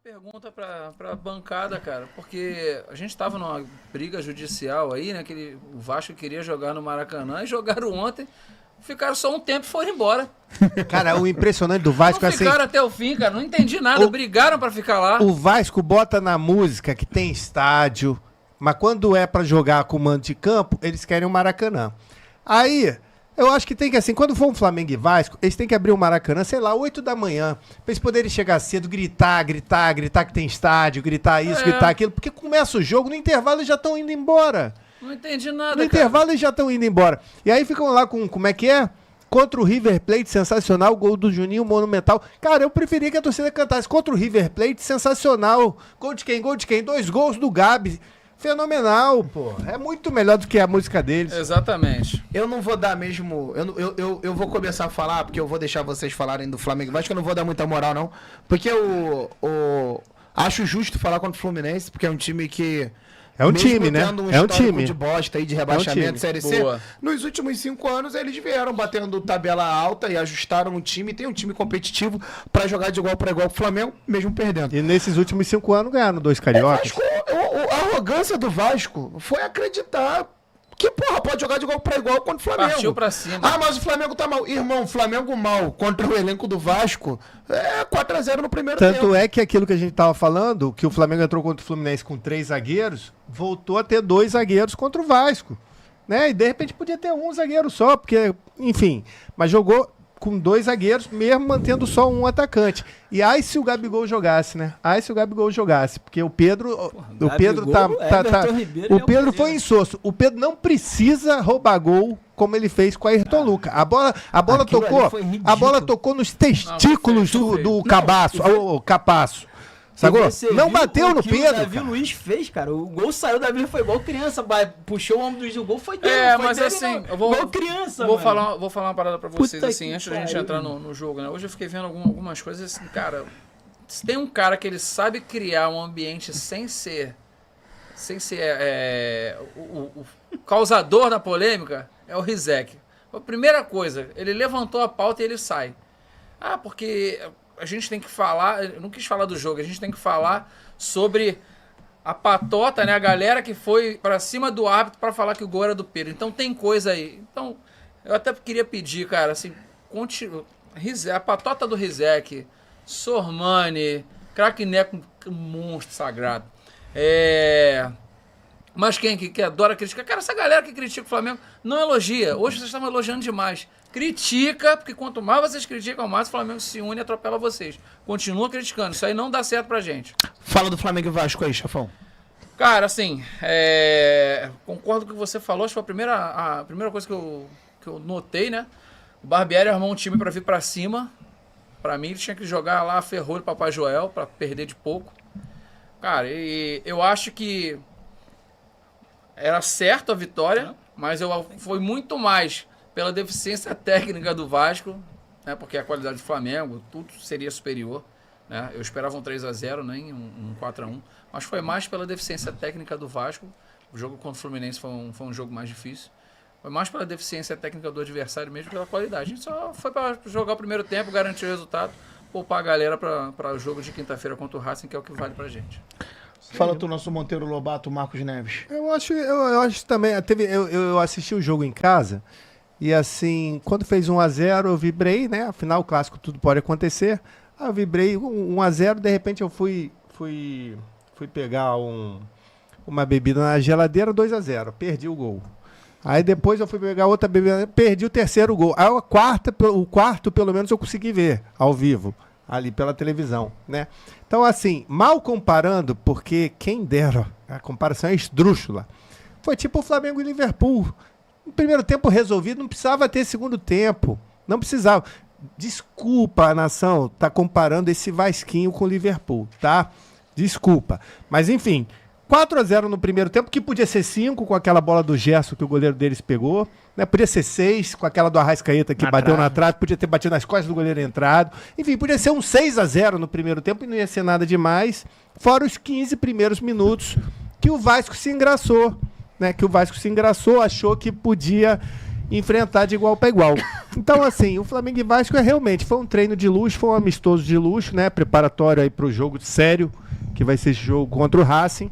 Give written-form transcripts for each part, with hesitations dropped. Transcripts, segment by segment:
pergunta pra bancada, cara, porque a gente tava numa briga judicial aí, né? Que o Vasco queria jogar no Maracanã e jogaram ontem, ficaram só um tempo e foram embora. Cara, o impressionante do Vasco é Não assim... ficaram até o fim, cara, não entendi nada, brigaram pra ficar lá. O Vasco bota na música que tem estádio, mas quando é pra jogar com mando de campo, eles querem o Maracanã. Aí... eu acho que tem que, assim, quando for um Flamengo e Vasco, eles têm que abrir o Maracanã, sei lá, 8 da manhã, pra eles poderem chegar cedo, gritar que tem estádio, gritar isso, gritar aquilo, porque começa o jogo, no intervalo eles já estão indo embora. Não entendi nada, No intervalo eles já estão indo embora. E aí ficam lá com, como é que é? Contra o River Plate, sensacional, gol do Juninho, monumental. Cara, eu preferia que a torcida cantasse contra o River Plate, sensacional. Gol de quem? Gol de quem? 2 gols do Gabi. Fenomenal, pô. É muito melhor do que a música deles. Exatamente. Eu não vou dar mesmo... Eu vou começar a falar, porque eu vou deixar vocês falarem do Flamengo e Vasco, eu não vou dar muita moral, não. Porque eu acho justo falar contra o Fluminense, porque é um time que... é um time, né? É um time de bosta aí, de rebaixamento, Série C. Boa. Nos últimos 5 anos, eles vieram batendo tabela alta e ajustaram o time. Tem um time competitivo pra jogar de igual pra igual com o Flamengo, mesmo perdendo. E nesses últimos 5 anos ganharam 2 cariocas. A arrogância do Vasco foi acreditar que, porra, pode jogar de igual pra igual contra o Flamengo. Partiu pra cima. Ah, mas o Flamengo tá mal. Irmão, o Flamengo mal contra o elenco do Vasco é 4-0 no primeiro tempo. Tanto é que aquilo que a gente tava falando, que o Flamengo entrou contra o Fluminense com 3 zagueiros, voltou a ter 2 zagueiros contra o Vasco, né? E de repente podia ter um zagueiro só, porque, enfim, mas jogou com 2 zagueiros, mesmo mantendo só um atacante. E aí se o Gabigol jogasse, né? Aí se o Gabigol jogasse, porque o Pedro, o Pedro o Pedro foi insosso. O Pedro não precisa roubar gol como ele fez com a Ayrton Lucas. A bola tocou nos testículos do Cabaço, o Capaço. Sacou? Não bateu no Pedro. O Davi Luiz fez, cara. O gol saiu, o Davi foi igual criança. Puxou o ombro do Luiz, o gol foi dele. Mas dele, assim, não. eu vou, Igual criança, vou mano. falar uma parada pra vocês, Puta assim, que antes da gente pariu, entrar no jogo, né? Hoje eu fiquei vendo algumas coisas assim, cara. Se tem um cara que ele sabe criar um ambiente sem ser o causador da polêmica, é o Rizek. A primeira coisa, ele levantou a pauta e ele sai. Ah, porque a gente tem que falar, eu não quis falar do jogo, a gente tem que falar sobre a patota, né? A galera que foi pra cima do árbitro pra falar que o gol era do Pedro. Então tem coisa aí. Então, eu até queria pedir, cara, assim, a patota do Rizek, Sormani, craque Neco, monstro sagrado. Mas quem que adora criticar? Cara, essa galera que critica o Flamengo não elogia. Hoje vocês estavam elogiando demais. Critica, porque quanto mais vocês criticam, mais o Flamengo se une e atropela vocês. Continua criticando, isso aí não dá certo pra gente. Fala do Flamengo e Vasco aí, chefão. Cara, assim, concordo com o que você falou, acho que foi a primeira coisa que eu notei, né? O Barbieri armou um time pra vir pra cima. Pra mim, ele tinha que jogar lá ferrolho Papai Joel pra perder de pouco. Cara, e eu acho que era certo a vitória, mas foi muito mais pela deficiência técnica do Vasco, né, porque a qualidade do Flamengo, tudo seria superior. Né? Eu esperava um 3-0, nem um 4-1, mas foi mais pela deficiência técnica do Vasco. O jogo contra o Fluminense foi um jogo mais difícil. Foi mais pela deficiência técnica do adversário mesmo, pela qualidade. A gente só foi para jogar o primeiro tempo, garantir o resultado, poupar a galera para o jogo de quinta-feira contra o Racing, que é o que vale pra gente. Fala tu, nosso Monteiro Lobato, Marcos Neves. Eu acho também, eu assisti o jogo em casa, e assim, quando fez 1-0 eu vibrei, né? Afinal, o clássico tudo pode acontecer. Aí eu vibrei 1-0, de repente eu fui pegar uma bebida na geladeira, 2-0, perdi o gol. Aí depois eu fui pegar outra bebida, perdi o terceiro gol. Aí o quarto pelo menos eu consegui ver ao vivo, ali pela televisão, né? Então assim, mal comparando, porque quem dera, a comparação é esdrúxula. Foi tipo o Flamengo e Liverpool. No primeiro tempo resolvido, não precisava ter segundo tempo. Não precisava. Desculpa a nação tá comparando esse Vasquinho com o Liverpool, tá? Desculpa. Mas enfim, 4-0 no primeiro tempo, que podia ser 5 com aquela bola do Gerson que o goleiro deles pegou, né? Podia ser 6 com aquela do Arrascaeta que bateu na trave, podia ter batido nas costas do goleiro entrado. Enfim, podia ser um 6-0 no primeiro tempo e não ia ser nada demais, fora os 15 primeiros minutos que o Vasco se engraçou, né? Que o Vasco se engraçou, achou que podia enfrentar de igual para igual. Então, assim, o Flamengo e Vasco realmente foi um treino de luxo, foi um amistoso de luxo, né? Preparatório aí pro jogo sério, que vai ser esse jogo contra o Racing.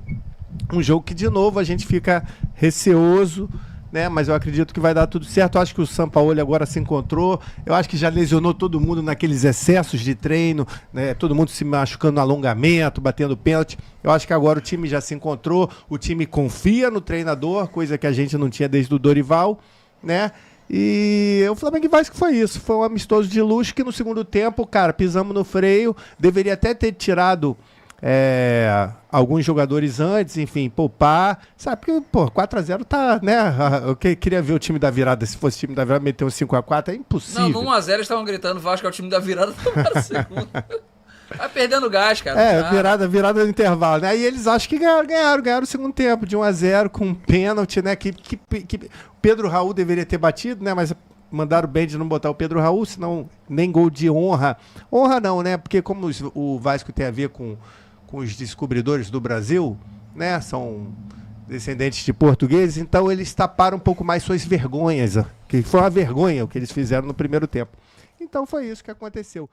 Um jogo que, de novo, a gente fica receoso, né? Mas eu acredito que vai dar tudo certo. Eu acho que o Sampaoli agora se encontrou. Eu acho que já lesionou todo mundo naqueles excessos de treino, né? Todo mundo se machucando no alongamento, batendo pênalti. Eu acho que agora o time já se encontrou. O time confia no treinador, coisa que a gente não tinha desde o Dorival, né? E o Flamengo e Vasco foi isso. Foi um amistoso de luxo que no segundo tempo, cara, pisamos no freio. Deveria até ter tirado alguns jogadores antes, enfim, poupar, sabe, porque, pô, 4x0 tá, né, eu queria ver o time da virada, se fosse o time da virada meter um 5x4, é impossível. Não, no 1x0 eles estavam gritando, Vasco é o time da virada, tomaram o segundo. Vai perdendo gás, cara. Virada do intervalo, né, e eles acham que ganharam o segundo tempo, de 1x0, com um pênalti, né, que Pedro Raul deveria ter batido, né, mas mandaram bem de não botar o Pedro Raul, senão nem gol de honra não, né, porque como o Vasco tem a ver com os descobridores do Brasil, né? São descendentes de portugueses, então eles taparam um pouco mais suas vergonhas, que foi uma vergonha o que eles fizeram no primeiro tempo. Então foi isso que aconteceu.